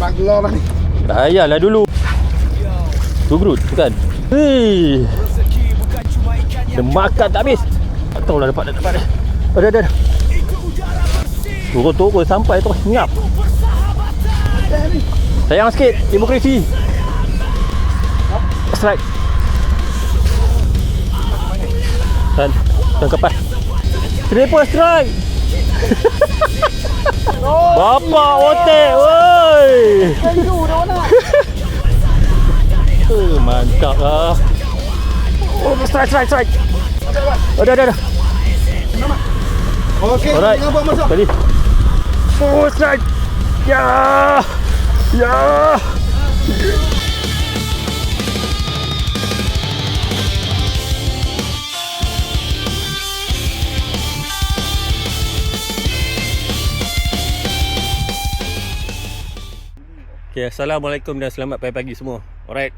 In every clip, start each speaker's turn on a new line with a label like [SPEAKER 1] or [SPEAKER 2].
[SPEAKER 1] tak keluar ni.
[SPEAKER 2] Bahaya lah dulu. Tugrut bukan. Hei. Dia makan tak habis. Tak tahulah dapat dah. Ada. Turun sampai terus nyap. Sayang sikit demokrasi. Strike. Dan kapas. Triple strike. Bapak otek, woi. Mantap lah. Oh, strike. Ada.
[SPEAKER 1] Okey,
[SPEAKER 2] alright.
[SPEAKER 1] nampak masuk.
[SPEAKER 2] Tadi. Oh, strike. Ya. Okay, Assalamualaikum dan selamat pagi semua. Alright,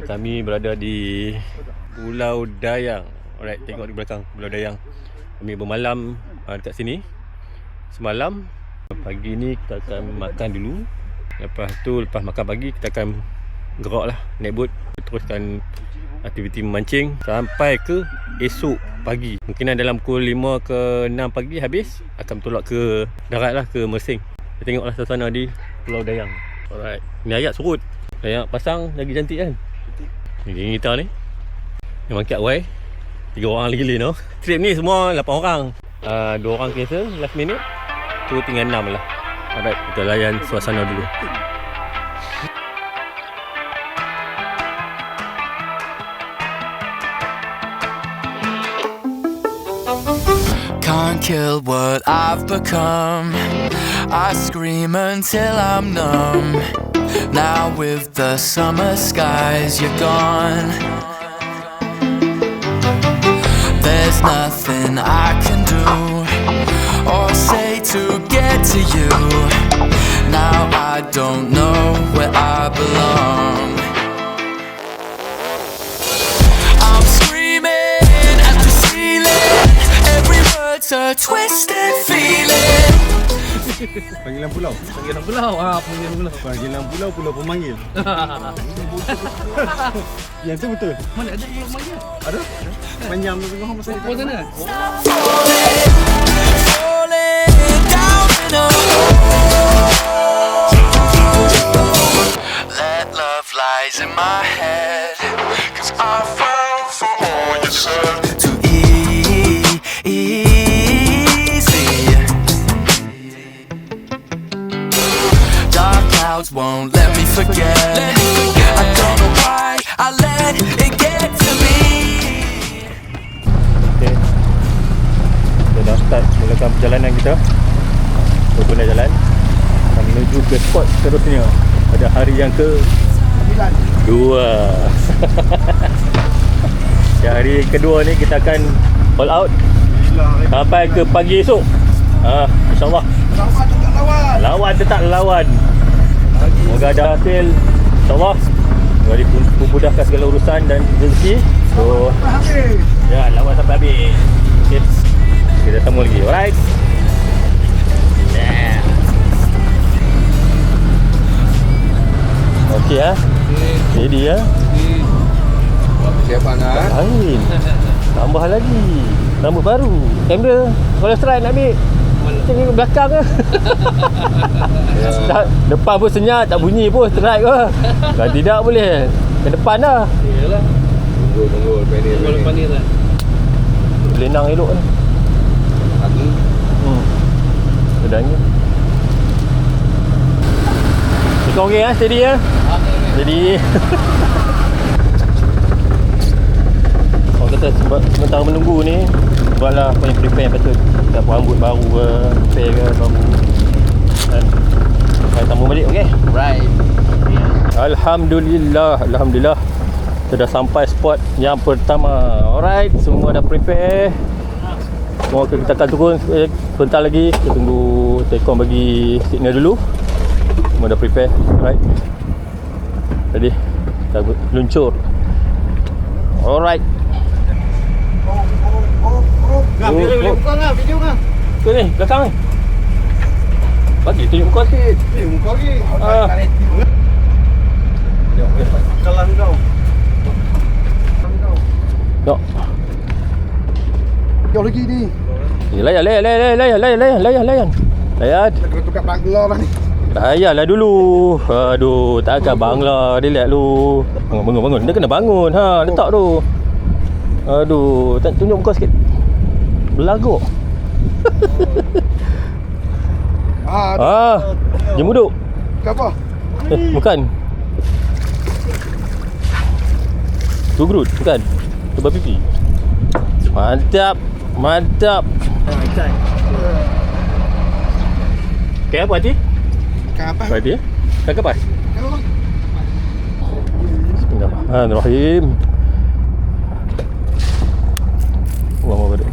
[SPEAKER 2] kami berada di Pulau Dayang. Alright, tengok di belakang Pulau Dayang. Kami bermalam dekat sini semalam. Pagi ni kita akan makan dulu. Lepas makan pagi kita akan gerak lah, naik bot, teruskan aktiviti memancing sampai ke esok pagi. Mungkin dalam pukul 5 ke 6 pagi habis, akan bertolak ke darat lah, ke Mersing. Kita tengoklah suasana di Pulau Dayang. Alright, ni ayat surut. Ayat pasang lagi cantik kan. Ni kita ni memang kiat wai. 3 orang lagi no. Trip ni semua 8 orang. 2 orang cancel last minute. Tu tinggal 6 lah. Alright, kita layan suasana dulu.
[SPEAKER 3] Can't kill what I've become. I scream until I'm numb. Now with the summer skies, you're gone. There's nothing I can do or say to get to you. Now I don't know where I belong. I'm screaming at the ceiling. Every word's a twisted feeling.
[SPEAKER 1] Panggilan pulau.
[SPEAKER 4] Panggilan pulau.
[SPEAKER 1] Panggilan pulau pemanggil. Yang tu betul.
[SPEAKER 4] Mana ada pulau pemanggil?
[SPEAKER 1] Ada? Panjang tu tengok masa
[SPEAKER 4] Oh sana.
[SPEAKER 3] Falling down in a hole. Let love lies in my head, 'cause I fell for all you said. Too easy. Dark clouds won't let me forget. I don't know why I let it get to me.
[SPEAKER 2] Okay, kita dah start mulakan perjalanan kita. Berguna jalan akan menuju ke spot seterusnya pada hari yang ke-2. Hari kedua ni kita akan all out sampai ke pagi esok. InsyaAllah lawan tetap lawan. Semoga ada hasil, InsyaAllah. Semoga dipudahkan segala urusan dan rezeki. So ya, lawan sampai habis. Okay, kita sambung lagi. Alright. Yeah. Okey ya. Jadi ya.
[SPEAKER 1] Siap Angah.
[SPEAKER 2] Lain. Tambah lagi. Rambut baru. Kamera kalau strike nak ambil. Tengok belakang ke. Depan pun senyap, tak bunyi pun strike ke. Kalau tidak boleh ke depan dah.
[SPEAKER 4] Iyalah.
[SPEAKER 1] Tunggu
[SPEAKER 4] Lepas ni lah.
[SPEAKER 2] Lenang elok ni.
[SPEAKER 1] Aku
[SPEAKER 2] Sedangnya. Kau okey ah, steady ah. Jadi orang kata sementara menunggu ni, buatlah apa yang prepare yang patut. Kita buat rambut baru ke, prepare ke baru. Dan kita sambung balik, okey?
[SPEAKER 4] Right.
[SPEAKER 2] Alhamdulillah. Kita dah sampai spot yang pertama. Alright, semua dah prepare. Semua kita akan turun sebentar lagi. Kita tunggu Tekong bagi signal dulu. Semua dah prepare. Alright. Jadi kita luncur. Alright.
[SPEAKER 1] video kan.
[SPEAKER 2] Tu ni, belakang ni. Bagi tunjuk muka sikit.
[SPEAKER 1] Muka lagi.
[SPEAKER 2] Ah.
[SPEAKER 1] jauh lagi ni.
[SPEAKER 2] Layan. Layan.
[SPEAKER 1] Kena tukar bangla lah ni.
[SPEAKER 2] Layanlah dulu. Aduh, takkan bangla. Relax lu. Bangun. Dia kena bangun. Ha, letak tu. Aduh, tak tunjuk muka sikit. Belaguk. Jom duduk.
[SPEAKER 1] Apa?
[SPEAKER 2] Bukan. Tu gerut, bukan. Tebal pipi. Mantap. Okay, apa hati?
[SPEAKER 1] Apa?
[SPEAKER 2] Apa hati? Kan kapas?
[SPEAKER 1] Kalau bang.
[SPEAKER 2] Bismillahirrahmanirrahim. Wah, balik.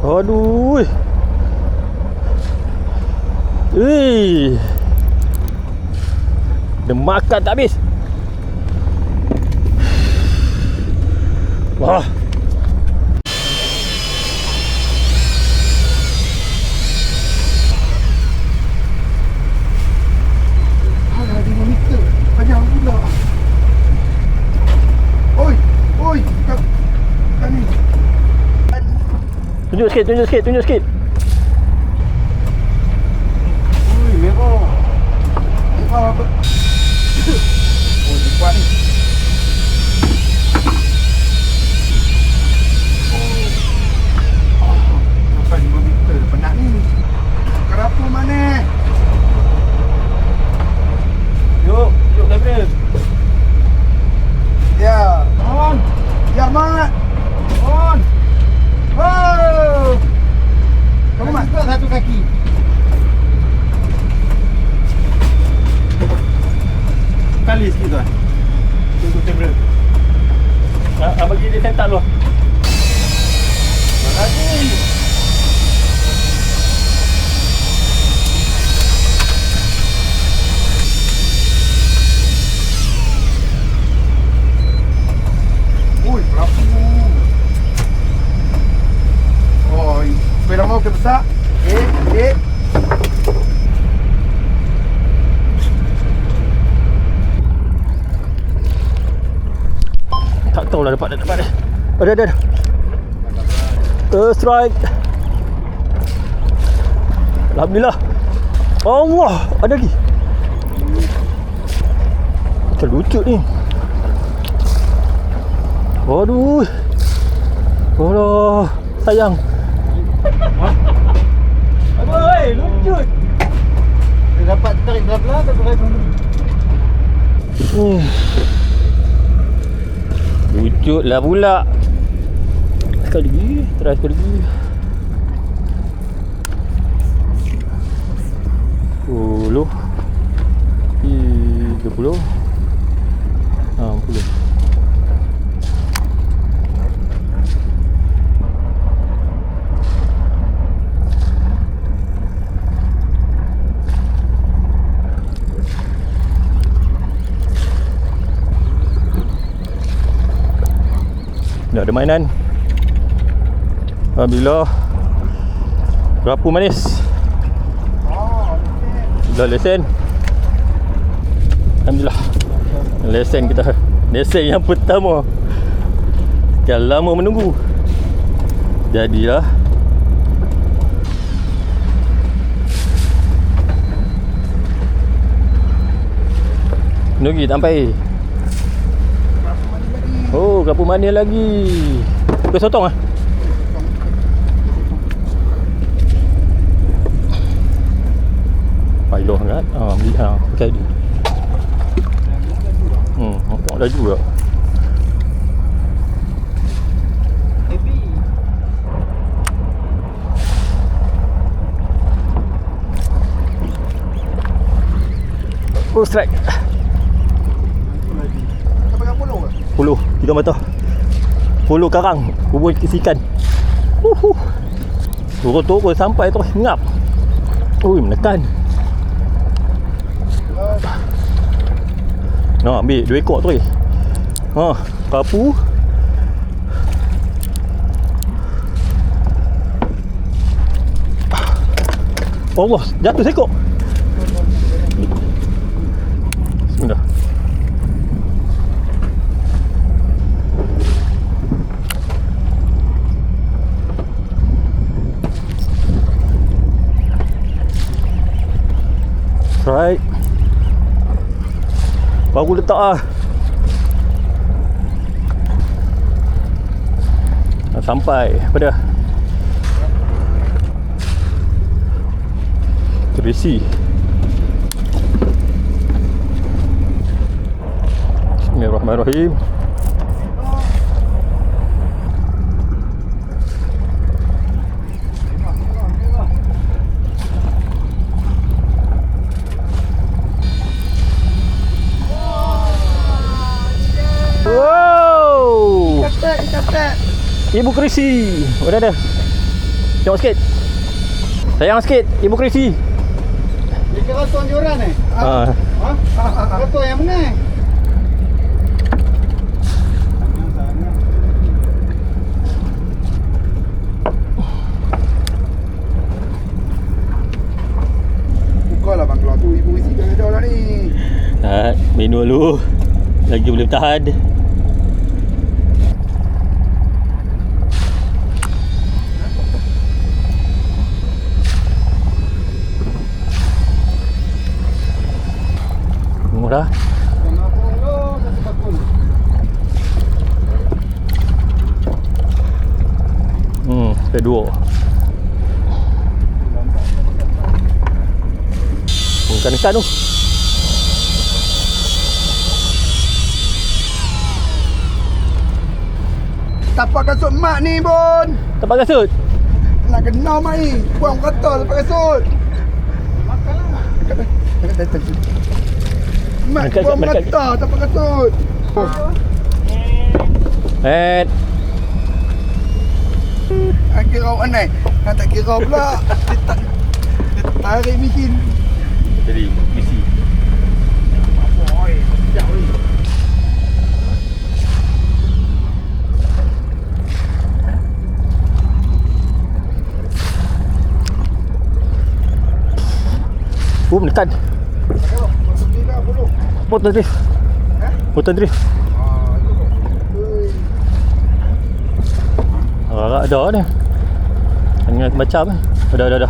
[SPEAKER 2] Aduh. Dia makan tak habis. Wah.
[SPEAKER 1] Ada 5 meter. Panjang pula. Oi. Kat ni.
[SPEAKER 2] Tunjuk sikit.
[SPEAKER 1] Ui, merah. Merah apa? Oh, cepat ni. Sampai 5 meter. Penat ni. Kerapu mana?
[SPEAKER 2] Yuk kamera.
[SPEAKER 1] Ya. On. Ya, Mat. On. Oh. Kamu masuk satu kaki. Kali sikit tuan. Tunggu kamera.
[SPEAKER 2] Bagi dia sentak dulu.
[SPEAKER 1] Makasih. Ui, berapa? Oi, sepeda mau ke besar?
[SPEAKER 2] Tak tahulah dapat dah. Ada. Strike. Alhamdulillah. Allah, ada lagi. Terlucu ni. Aduh. Allah, sayang. Aduh, lucu.
[SPEAKER 1] Dia dapat tarik belah-belah atau tarik belah?
[SPEAKER 2] Lucut lah pula. Sekali lagi. Try sekali lagi. 10 30 60. Dah ada mainan. Alhamdulillah. Kerapu manis. Dah lesen. Alhamdulillah. Lesen kita. Lesen yang pertama. Sekian lama menunggu. Jadilah. Nunggu sampai. Oh, kerapu manis lagi. Kau sotong ah? Payah kan? Pakai dia. Nampak laju tak? Oh, strike. Puluh, 3 mata. 10 karang bubur isikan. Turun sampai terus ngap. Ui, menekan. Nak ambil 2 ekor tu. Kapu. Allah, jatuh seekor. Bismillah. Right. Baru letak lah. Dah sampai pada Terisi. Bismillahirrahmanirrahim. Wow.
[SPEAKER 1] Ikat.
[SPEAKER 2] Ibu Krisi. Ada. Tengok sikit. Sayang sikit Ibu Krisi.
[SPEAKER 1] Dia kira tuan joran eh? Ketua yang mana? Bukalah bang keluar tu. Ibu isi dah ada lah ni.
[SPEAKER 2] Minum dulu. Lagi boleh bertahan. Murah. Kedua. Ikan tu.
[SPEAKER 1] Tapak kasut mak ni Bon.
[SPEAKER 2] Tapak kasut.
[SPEAKER 1] Nak kena mak ni. Buang kata tapak kasut. Makanlah. Mak buang kata tapak kasut. Kira mana? Nak tak kira pula. Dia tarik mesin.
[SPEAKER 2] Jadi misi.
[SPEAKER 1] Oi, sekejap oi.
[SPEAKER 2] Menekan. Potong drift. Potong drift. Ada ni. Hanya macam ni. Ada.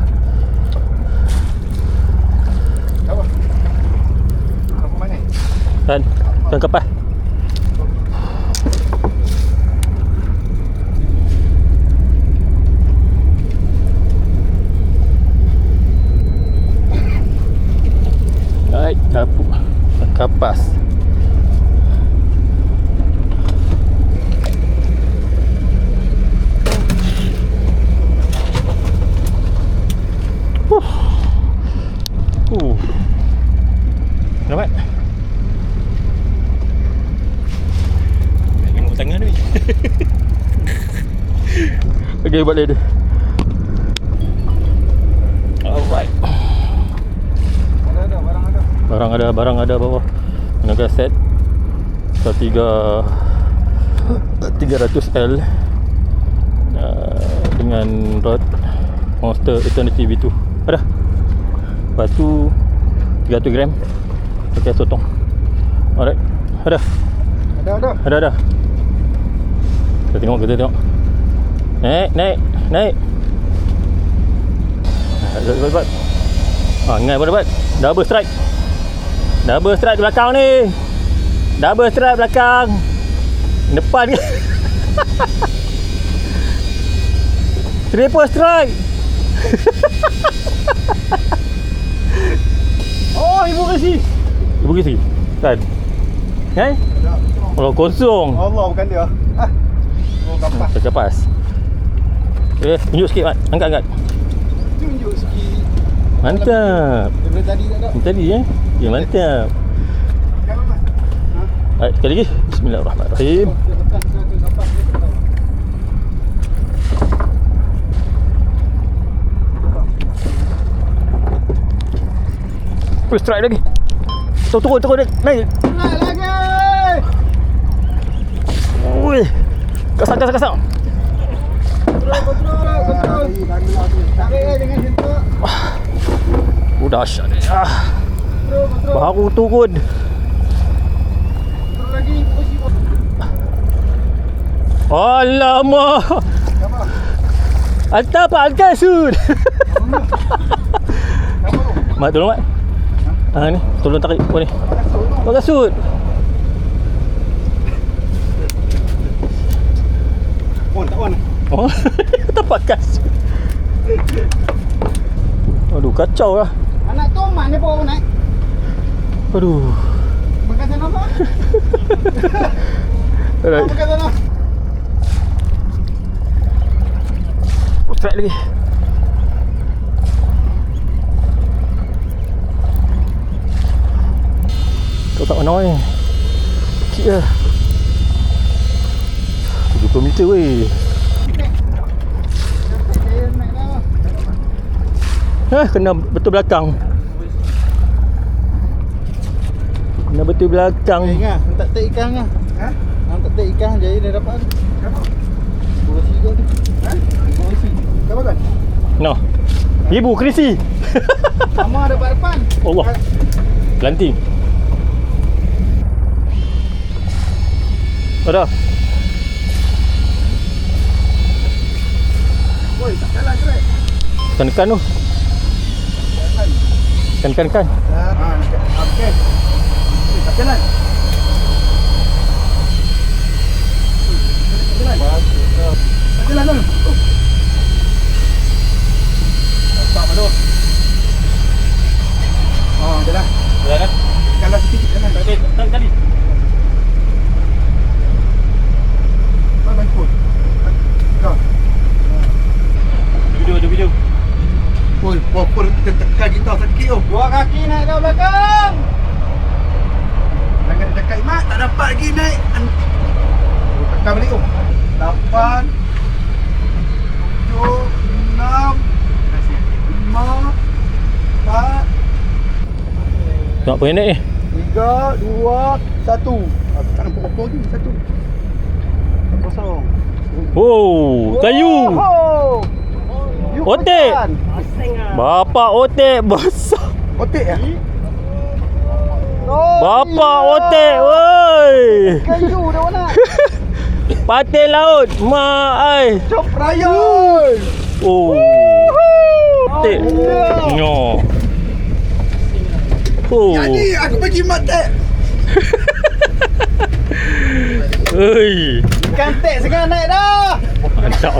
[SPEAKER 1] Apa mana?
[SPEAKER 2] Dan kapal. Baik, kapas. Dapat. Tengok tangan ni. Okey, balik dia. Alright. Barang ada bawah. Naga set 300L dengan rod Monster Eternity V2. Ada. Lepas tu 300 gram pakai sotong. Alright. Ada. Kita tengok. Naik. Dapat. Ngai pun dapat. Double strike di belakang ni. Double strike belakang. Depan ke? Triple strike. Oh, Ibu Krisi. Kan? Kalau kosong.
[SPEAKER 1] Allah bukan dia. Oh, kapas.
[SPEAKER 2] Kapas. Tunjuk sikit, Mat. Angkat.
[SPEAKER 1] Tunjuk sikit.
[SPEAKER 2] Mantap.
[SPEAKER 1] Daripada tadi tak ada.
[SPEAKER 2] Tadi ya, mantap. Baik, sekali lagi. Bismillahirrahmanirrahim. Strike lagi. Turun naik.
[SPEAKER 1] Naik lagi.
[SPEAKER 2] Ui. Kasar.
[SPEAKER 1] Kontrol. Tarik jangan sentuh.
[SPEAKER 2] Dahsyat.
[SPEAKER 1] Kontrol.
[SPEAKER 2] Baru turun.
[SPEAKER 1] Kontrol lagi.
[SPEAKER 2] Alamak. Hantar Pak Angkasud. Mat, tolong Mat. Ni, tolong tarik ni. Pak Angkasud.
[SPEAKER 1] Tak on.
[SPEAKER 2] Oh, tak Pak Angkasud. Aduh, kacau lah.
[SPEAKER 1] Anak tu mana bawa naik?
[SPEAKER 2] Aduh.
[SPEAKER 1] Makan sana apa?
[SPEAKER 2] Alright.
[SPEAKER 1] Makan sana.
[SPEAKER 2] Strike lagi. Kau tak mana ni? Kik lah. 70 meter weh. Kena betul belakang. Kena betul belakang.
[SPEAKER 1] Ingat, tak take ikan ah. Ha? Tak take ikan jadi dia dapat ni. Kenapa? Kursi kau tu. Ha? Kursi. Kenapa kan?
[SPEAKER 2] No. Ibu kerisi.
[SPEAKER 1] Mama dapat depan.
[SPEAKER 2] Allah. Lanting. Ada.
[SPEAKER 1] Oi, tak jalan cerai.
[SPEAKER 2] Tekan tu. Tekan.
[SPEAKER 1] Ha, okey. Tak jalan. Tak jalan tu. Tak apa tu. Oh, jalan.
[SPEAKER 2] Jalan kan?
[SPEAKER 1] Jalan sikit jalan.
[SPEAKER 2] Tak tadi.
[SPEAKER 1] Mana ikut? Kau.
[SPEAKER 2] Video.
[SPEAKER 1] Oi, popor tekan kita sakit tu. Dua kaki naik dah belakang. Jangan dekat Mat, tak dapat lagi naik. Tekan balik tu. 8 7 6 5 4
[SPEAKER 2] Tengok apa yang naik ni?
[SPEAKER 1] 3 2 1. Aku tak nampak apa lagi. 1 kosong.
[SPEAKER 2] Oh, kayu.
[SPEAKER 1] Oh.
[SPEAKER 2] Otek. Bapak otek besar.
[SPEAKER 1] Otek ya?
[SPEAKER 2] Bapak otek, woi.
[SPEAKER 1] Kayu dah mana?
[SPEAKER 2] Patin laut, mak ai.
[SPEAKER 1] Cop rayon.
[SPEAKER 2] Oh. Otek. Nyo. Oh.
[SPEAKER 1] Jadi aku bagi mat tak.
[SPEAKER 2] Oi.
[SPEAKER 1] Ikan tek sangat naik dah.
[SPEAKER 2] Mantap.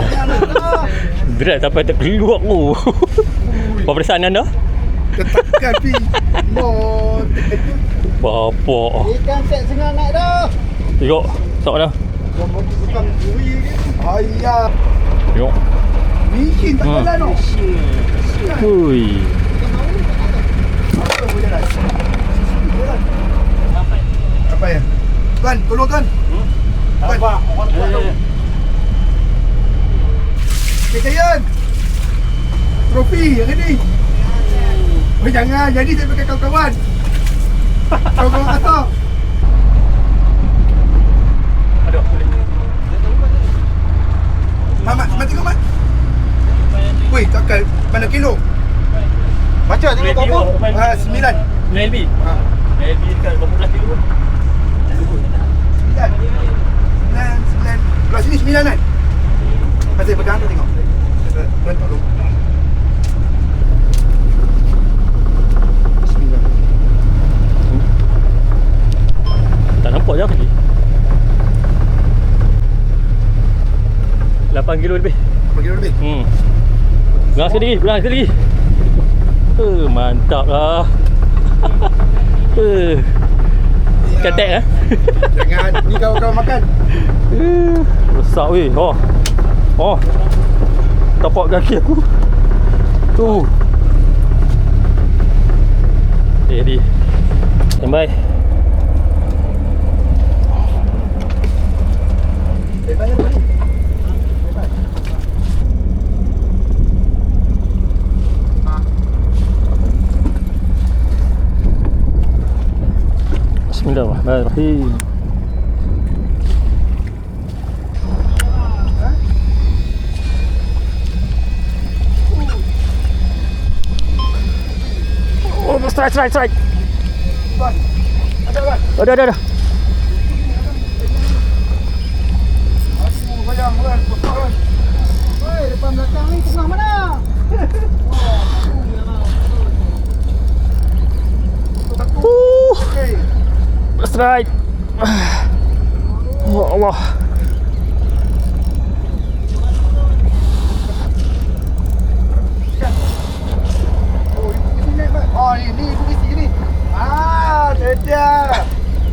[SPEAKER 2] Berat sampai terkeluar aku. Apa perasaan anda?
[SPEAKER 1] Tekan pi. Mot.
[SPEAKER 2] Bapak.
[SPEAKER 1] Ikan tek sangat naik dah.
[SPEAKER 2] Tengok. Sok mana?
[SPEAKER 1] Bukan bui ni. Ayah.
[SPEAKER 2] Tengok.
[SPEAKER 1] Micin tak jalan tu.
[SPEAKER 2] Hui.
[SPEAKER 1] Apa boleh jalan? Apa ya? Tuan, tolong tuan. Apa? Kekayan. Trofi yang ini. Oh jangan, jadi saya pakai kawan-kawan. Kawan-kawan kata.
[SPEAKER 2] Aduh.
[SPEAKER 1] Mat tengok Mat. Weh, takkan mana kilo? Baca tengok berapa? 9.
[SPEAKER 2] 9 LB.
[SPEAKER 1] Ha.
[SPEAKER 2] LB dekat berapa belas kilo?
[SPEAKER 1] 9. Belah sini 9 kan? Masih pegang tu tengok. Bentuk tu. 9.
[SPEAKER 2] Tak nampak je lagi. 8 kilo lebih.
[SPEAKER 1] 8 kilo lebih.
[SPEAKER 2] Belang sekali lagi. Mantap lah. Ketek eh?
[SPEAKER 1] Jangan, ni kawan-kawan makan.
[SPEAKER 2] Besar weh. Oh. Tapak kaki aku. Tu. Jadi. Standby.
[SPEAKER 1] Balik.
[SPEAKER 2] Bismillahirrahmanirrahim. Strike.
[SPEAKER 1] Tuan. Ada kan?
[SPEAKER 2] Ada.
[SPEAKER 1] Aduh, bayang kan. Besar kan. Woi, depan belakang ni tengah mana? Okey.
[SPEAKER 2] Strike. Oh Allah.
[SPEAKER 1] Oh, ini polisi ni. Dia.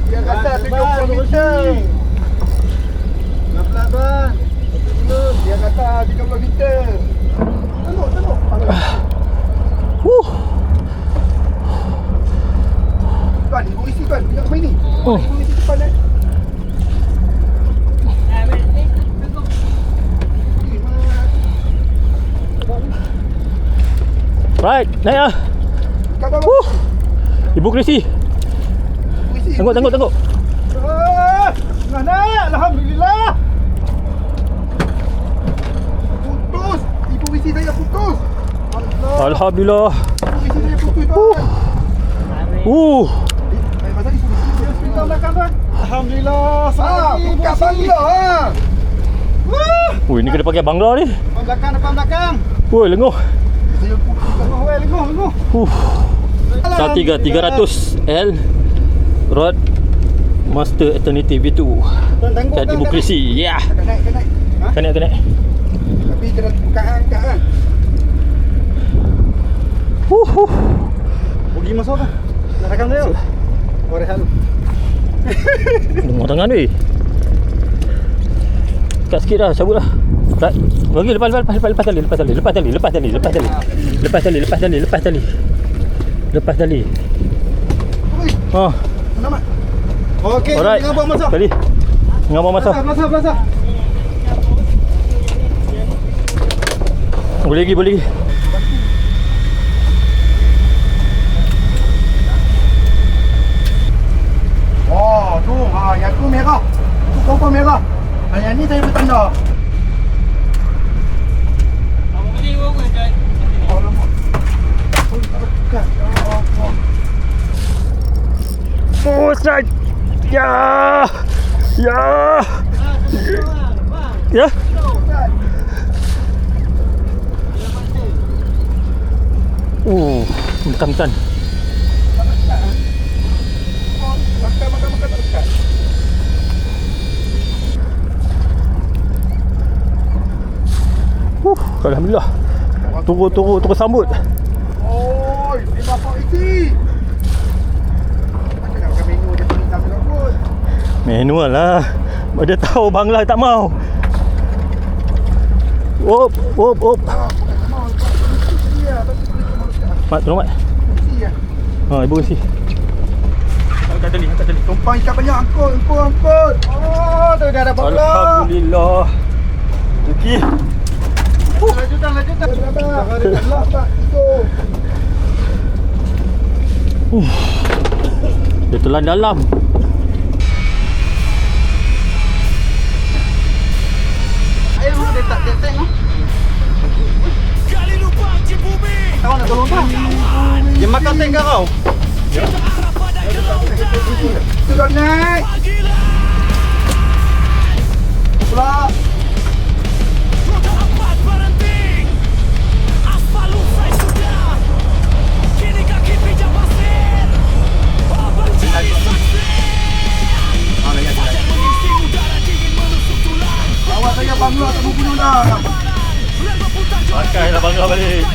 [SPEAKER 1] Dia kata 30 meter. Pelan-pelan tuan. Dia kata 30 meter. Tengok. Tuan, ibu isi tuan. Tengok main ni. Ibu isi depan eh.
[SPEAKER 2] Right, naik ah. Ibu Krisi. Tengok.
[SPEAKER 1] Nak. Alhamdulillah. Putus. Ibu isi saya putus.
[SPEAKER 2] Alhamdulillah.
[SPEAKER 1] Ibu isi saya putus tuan. Pasal ibu isi depan belakang tuan. Alhamdulillah. Buka bangla
[SPEAKER 2] Ni kena pakai bangla ni.
[SPEAKER 1] Depan belakang.
[SPEAKER 2] Woi, lenguh.
[SPEAKER 1] Saya putus. Lenguh.
[SPEAKER 2] 300L Rod Master Eternity V2 kat Ibu Krisi. Ya.
[SPEAKER 1] Kena naik.
[SPEAKER 2] Kena.
[SPEAKER 1] Tapi kena buka angkat. Pergi masuk kan? Nak rakam dia. Rehat dulu.
[SPEAKER 2] Dengar tangan weh. Kat sikit dah, cabut dah. Tak. Bagi lepas tali. Ha.
[SPEAKER 1] Selamat. Okey,
[SPEAKER 2] Alright.
[SPEAKER 1] jangan buang masa.
[SPEAKER 2] Tali. Jangan buang masa.
[SPEAKER 1] Belasa.
[SPEAKER 2] Boleh lagi.
[SPEAKER 1] Oh, tu. Yang tu merah. Tu kompon merah. Yang ni saya bertanda.
[SPEAKER 2] Oh, strike. Ya. Bukan.
[SPEAKER 1] Makan dekat.
[SPEAKER 2] Alhamdulillah. Tunggu sambut.
[SPEAKER 1] Oh, ini bapak isi. Macam nak makan menu dia sini tak berapa.
[SPEAKER 2] Manual lah. Dia tahu bangla tak mau. Op. Mat, tolong mat. Ibu isi. Angkat tali.
[SPEAKER 1] Tumpang ikat banyak, angkut. Oh, tu dah dapat pula.
[SPEAKER 2] Alhamdulillah. Okey.
[SPEAKER 1] Lanjutkan.
[SPEAKER 2] Dia telan dalam.
[SPEAKER 1] Air dia tak tank ah. Kau nak tolong tak? Dia makan tank kau. Sudah naik. Pula. Awak saya bangla tak mau bunuh dah.
[SPEAKER 2] Pakai lah bangla balik.